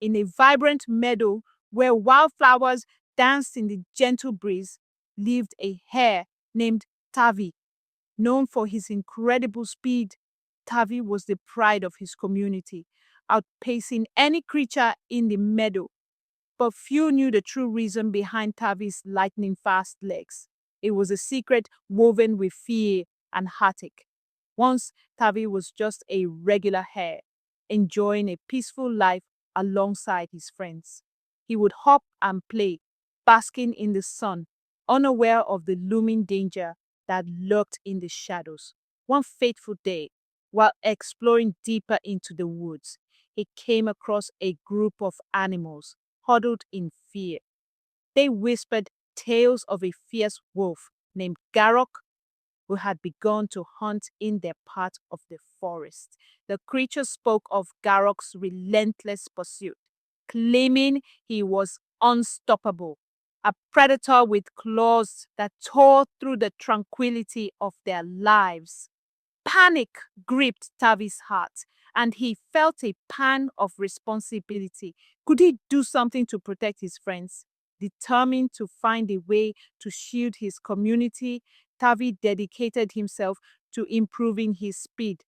In a vibrant meadow where wildflowers danced in the gentle breeze, lived a hare named Tavi. Known for his incredible speed, Tavi was the pride of his community, outpacing any creature in the meadow. But few knew the true reason behind Tavi's lightning fast legs. It was a secret woven with fear and heartache. Once, Tavi was just a regular hare, enjoying a peaceful life alongside his friends. He would hop and play, basking in the sun, unaware of the looming danger that lurked in the shadows. One fateful day, while exploring deeper into the woods, he came across a group of animals huddled in fear. They whispered tales of a fierce wolf named Garok who had begun to hunt in their part of the forest. The creature spoke of Garok's relentless pursuit, claiming he was unstoppable, a predator with claws that tore through the tranquility of their lives. Panic gripped Tavi's heart, and he felt a pang of responsibility. Could he do something to protect his friends? Determined to find a way to shield his community, Tavi dedicated himself to improving his speed.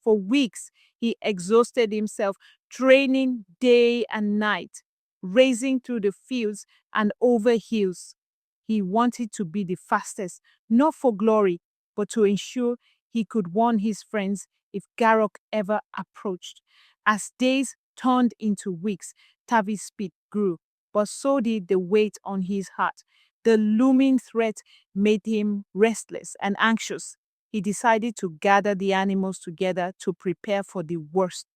For weeks, he exhausted himself training day and night, racing through the fields and over hills. He wanted to be the fastest, not for glory, but to ensure he could warn his friends if Garok ever approached. As days turned into weeks, Tavi's speed grew, but so did the weight on his heart. The looming threat made him restless and anxious. He decided to gather the animals together to prepare for the worst.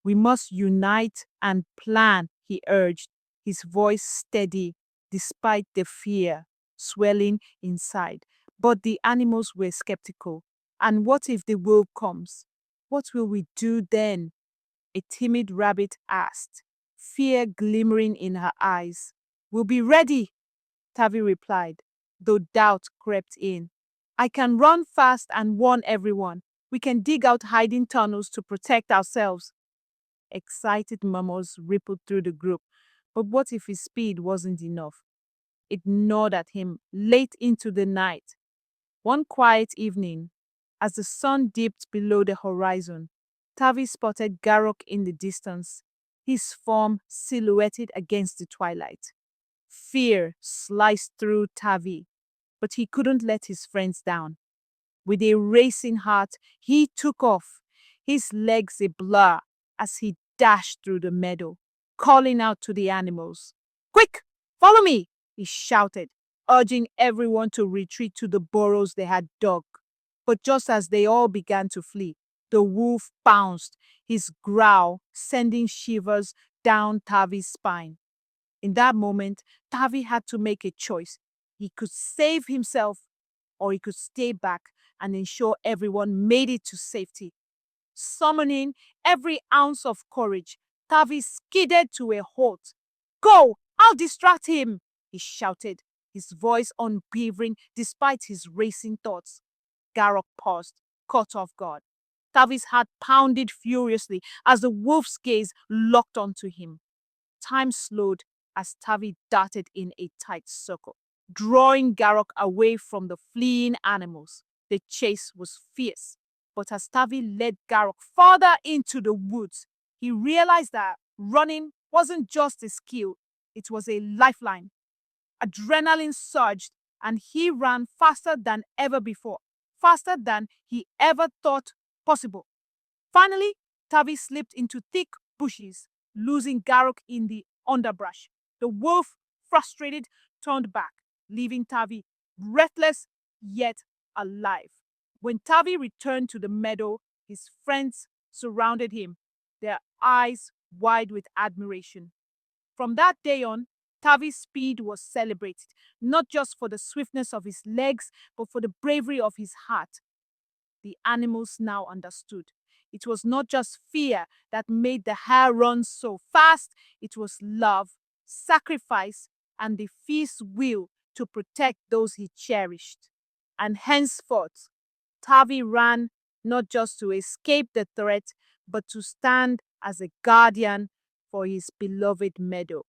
We must unite and plan, he urged, his voice steady despite the fear swelling inside. But the animals were skeptical. And what if the wolf comes? What will we do then? A timid rabbit asked, fear glimmering in her eyes. We'll be ready, Tavi replied, though doubt crept in. I can run fast and warn everyone. We can dig out hiding tunnels to protect ourselves. Excited murmurs rippled through the group. But what if his speed wasn't enough? It gnawed at him late into the night. One quiet evening, as the sun dipped below the horizon, Tavi spotted Garok in the distance, his form silhouetted against the twilight. Fear sliced through Tavi, but he couldn't let his friends down. With a racing heart, he took off, his legs a blur as he dashed through the meadow, calling out to the animals. Quick, follow me, he shouted, urging everyone to retreat to the burrows they had dug. But just as they all began to flee, the wolf pounced, his growl sending shivers down Tavi's spine. In that moment, Tavi had to make a choice. He could save himself or he could stay back and ensure everyone made it to safety. Summoning every ounce of courage, Tavi skidded to a halt. Go! I'll distract him! He shouted, his voice unwavering despite his racing thoughts. Garrock paused, caught off guard. Tavi's heart pounded furiously as the wolf's gaze locked onto him. Time slowed as Tavi darted in a tight circle, drawing Garrock away from the fleeing animals. The chase was fierce, but as Tavi led Garrock farther into the woods, he realized that running wasn't just a skill, it was a lifeline. Adrenaline surged, and he ran faster than ever before, faster than he ever thought possible. Finally, Tavi slipped into thick bushes, losing Garrock in the underbrush. The wolf, frustrated, turned back, leaving Tavi breathless yet alive. When Tavi returned to the meadow, his friends surrounded him, their eyes wide with admiration. From that day on, Tavi's speed was celebrated, not just for the swiftness of his legs, but for the bravery of his heart. The animals now understood. It was not just fear that made the hare run so fast, it was love, sacrifice, and the fierce will to protect those he cherished. And henceforth, Tavi ran not just to escape the threat, but to stand as a guardian for his beloved meadow.